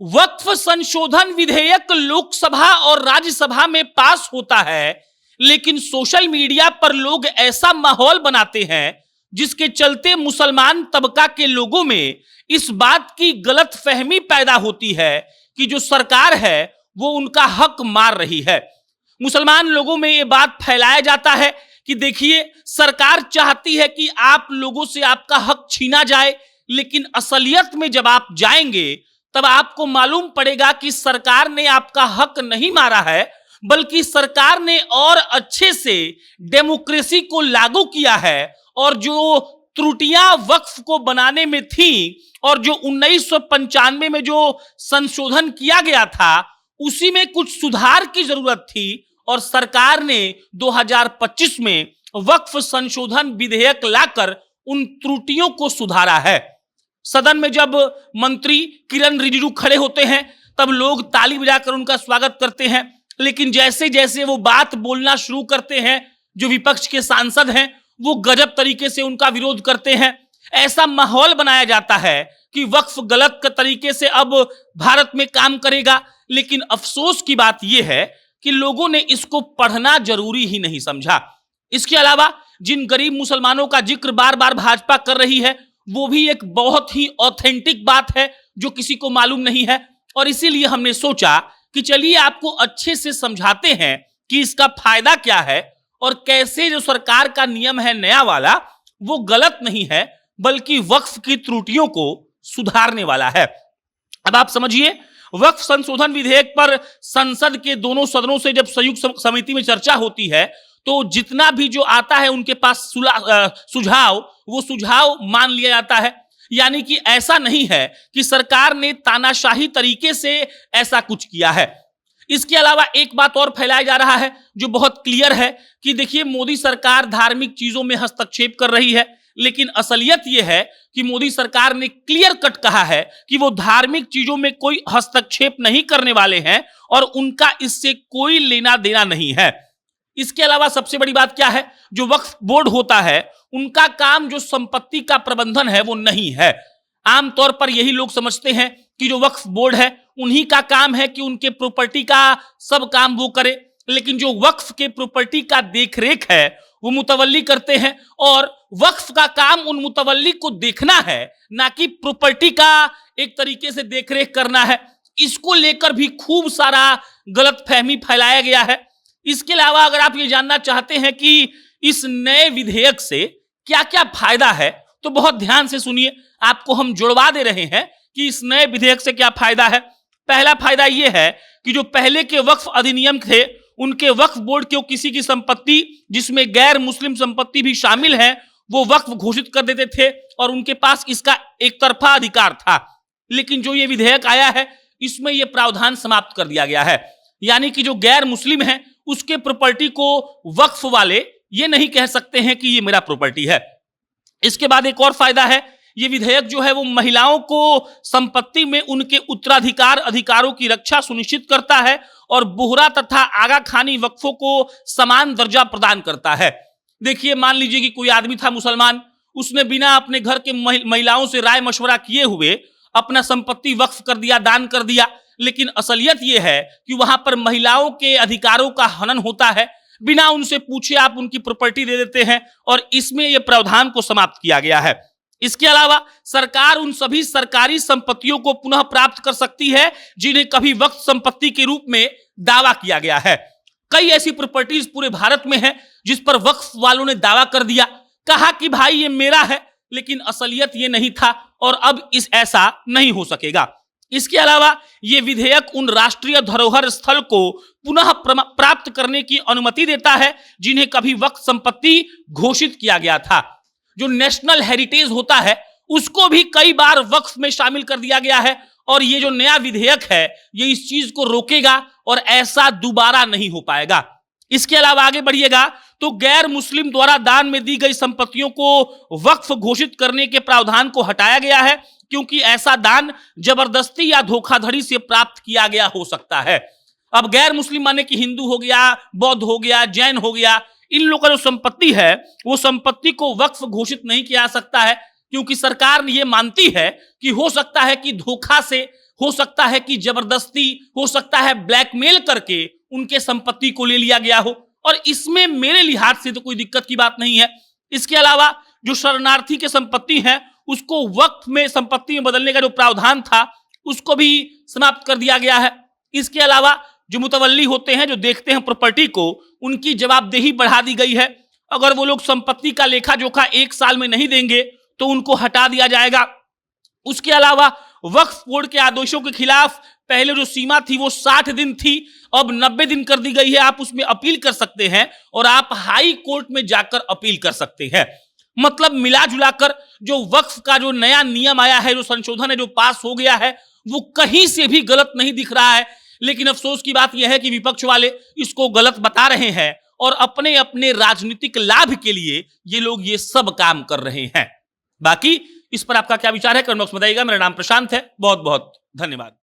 वक्फ संशोधन विधेयक लोकसभा और राज्यसभा में पास होता है, लेकिन सोशल मीडिया पर लोग ऐसा माहौल बनाते हैं जिसके चलते मुसलमान तबका के लोगों में इस बात की गलतफहमी पैदा होती है कि जो सरकार है वो उनका हक मार रही है। मुसलमान लोगों में ये बात फैलाया जाता है कि देखिए, सरकार चाहती है कि आप लोगों से आपका हक छीना जाए, लेकिन असलियत में जब आप जाएंगे तब आपको मालूम पड़ेगा कि सरकार ने आपका हक नहीं मारा है, बल्कि सरकार ने और अच्छे से डेमोक्रेसी को लागू किया है और जो त्रुटियां वक्फ को बनाने में थी और जो 1995 में जो संशोधन किया गया था उसी में कुछ सुधार की जरूरत थी और सरकार ने 2025 में वक्फ संशोधन विधेयक लाकर उन त्रुटियों को सुधारा है। सदन में जब मंत्री किरण रिजिजू खड़े होते हैं तब लोग ताली बजाकर उनका स्वागत करते हैं, लेकिन जैसे जैसे वो बात बोलना शुरू करते हैं जो विपक्ष के सांसद हैं वो गजब तरीके से उनका विरोध करते हैं। ऐसा माहौल बनाया जाता है कि वक्फ गलत तरीके से अब भारत में काम करेगा, लेकिन अफसोस की बात यह है कि लोगों ने इसको पढ़ना जरूरी ही नहीं समझा। इसके अलावा जिन गरीब मुसलमानों का जिक्र बार बार भाजपा कर रही है वो भी एक बहुत ही ऑथेंटिक बात है जो किसी को मालूम नहीं है, और इसीलिए हमने सोचा कि चलिए आपको अच्छे से समझाते हैं कि इसका फायदा क्या है और कैसे जो सरकार का नियम है नया वाला वो गलत नहीं है बल्कि वक्फ की त्रुटियों को सुधारने वाला है। अब आप समझिए, वक्फ संशोधन विधेयक पर संसद के दोनों सदनों से जब संयुक्त समिति में चर्चा होती है तो जितना भी जो आता है उनके पास सुझाव, वो सुझाव मान लिया जाता है। यानी कि ऐसा नहीं है कि सरकार ने तानाशाही तरीके से ऐसा कुछ किया है। इसके अलावा एक बात और फैलाया जा रहा है जो बहुत क्लियर है कि देखिए, मोदी सरकार धार्मिक चीजों में हस्तक्षेप कर रही है, लेकिन असलियत यह है कि मोदी सरकार ने क्लियर कट कहा है कि वो धार्मिक चीजों में कोई हस्तक्षेप नहीं करने वाले हैं और उनका इससे कोई लेना देना नहीं है। इसके अलावा सबसे बड़ी बात क्या है, जो वक्फ बोर्ड होता है उनका काम जो संपत्ति का प्रबंधन है वो नहीं है। आमतौर पर यही लोग समझते हैं कि जो वक्फ बोर्ड है उन्हीं का काम है कि उनके प्रॉपर्टी का सब काम वो करे, लेकिन जो वक्फ के प्रॉपर्टी का देखरेख है वो मुतवल्ली करते हैं और वक्फ का काम उन मुतवल्ली को देखना है, ना कि प्रॉपर्टी का एक तरीके से देखरेख करना है। इसको लेकर भी खूब सारा गलतफहमी फैलाया गया है। इसके अलावा अगर आप ये जानना चाहते हैं कि इस नए विधेयक से क्या क्या फायदा है तो बहुत ध्यान से सुनिए, आपको हम जुड़वा दे रहे हैं कि इस नए विधेयक से क्या फायदा है। पहला फायदा यह है कि जो पहले के वक्फ अधिनियम थे उनके वक्फ बोर्ड को किसी की संपत्ति जिसमें गैर मुस्लिम संपत्ति भी शामिल है वो वक्फ घोषित कर देते थे और उनके पास इसका एक तरफा अधिकार था, लेकिन जो ये विधेयक आया है इसमें यह प्रावधान समाप्त कर दिया गया है। यानी कि जो गैर मुस्लिम है उसके प्रॉपर्टी को वक्फ वाले ये नहीं कह सकते हैं कि ये मेरा प्रॉपर्टी है। इसके बाद एक और फायदा है, ये विधेयक जो है वो महिलाओं को संपत्ति में उनके उत्तराधिकार अधिकारों की रक्षा सुनिश्चित करता है और बोहरा तथा आगा खानी वक्फों को समान दर्जा प्रदान करता है। देखिए, मान लीजिए कि कोई आदमी था मुसलमान, उसने बिना अपने घर के महिलाओं से राय मशवरा किए हुए अपना संपत्ति वक्फ कर दिया, दान कर दिया, लेकिन असलियत यह है कि वहां पर महिलाओं के अधिकारों का हनन होता है। बिना उनसे पूछे आप उनकी प्रॉपर्टी दे देते हैं और इसमें यह प्रावधान को समाप्त किया गया है। इसके अलावा सरकार उन सभी सरकारी संपत्तियों को पुनः प्राप्त कर सकती है जिन्हें कभी वक्फ संपत्ति के रूप में दावा किया गया है। कई ऐसी प्रॉपर्टीज पूरे भारत में है जिस पर वक्फ वालों ने दावा कर दिया, कहा कि भाई ये मेरा है, लेकिन असलियत ये नहीं था और अब ऐसा नहीं हो सकेगा। इसके अलावा यह विधेयक उन राष्ट्रीय धरोहर स्थल को पुनः प्राप्त करने की अनुमति देता है जिन्हें कभी वक्फ संपत्ति घोषित किया गया था। जो नेशनल हेरिटेज होता है उसको भी कई बार वक्फ में शामिल कर दिया गया है और ये जो नया विधेयक है ये इस चीज को रोकेगा और ऐसा दोबारा नहीं हो पाएगा। इसके अलावा आगे बढ़िएगा तो गैर मुस्लिम द्वारा दान में दी गई संपत्तियों को वक्फ घोषित करने के प्रावधान को हटाया गया है, क्योंकि ऐसा दान जबरदस्ती या धोखाधड़ी से प्राप्त किया गया हो सकता है। अब गैर मुस्लिम माने कि हिंदू हो गया, बौद्ध हो गया, जैन हो गया, इन लोगों का जो संपत्ति है वो संपत्ति को वक्फ घोषित नहीं किया जा सकता है, क्योंकि सरकार ये मानती है कि हो सकता है कि धोखा से हो सकता है कि जबरदस्ती, हो सकता है ब्लैकमेल करके उनके संपत्ति को ले लिया गया हो, और इसमें मेरे लिहाज से तो कोई दिक्कत की बात नहीं है। इसके अलावा जो शरणार्थी के संपत्ति है उसको वक्फ में संपत्ति में बदलने का जो प्रावधान था उसको भी समाप्त कर दिया गया है। इसके अलावा जो मुतवल्ली होते हैं, जो देखते हैं प्रॉपर्टी को, उनकी जवाबदेही बढ़ा दी गई है। अगर वो लोग संपत्ति का लेखा जोखा 1 साल में नहीं देंगे तो उनको हटा दिया जाएगा। उसके अलावा वक्फ बोर्ड के आदेशों के खिलाफ पहले जो सीमा थी वो 60 दिन थी, अब 90 दिन कर दी गई है। आप उसमें अपील कर सकते हैं और आप हाई कोर्ट में जाकर अपील कर सकते हैं। मतलब मिला जुलाकर जो वक्फ का जो नया नियम आया है, जो संशोधन है, जो पास हो गया है, वो कहीं से भी गलत नहीं दिख रहा है। लेकिन अफसोस की बात यह है कि विपक्ष वाले इसको गलत बता रहे हैं और अपने अपने राजनीतिक लाभ के लिए ये लोग ये सब काम कर रहे हैं। बाकी इस पर आपका क्या विचार है कमेंट बॉक्स में बताइएगा। मेरा नाम प्रशांत है। बहुत बहुत धन्यवाद।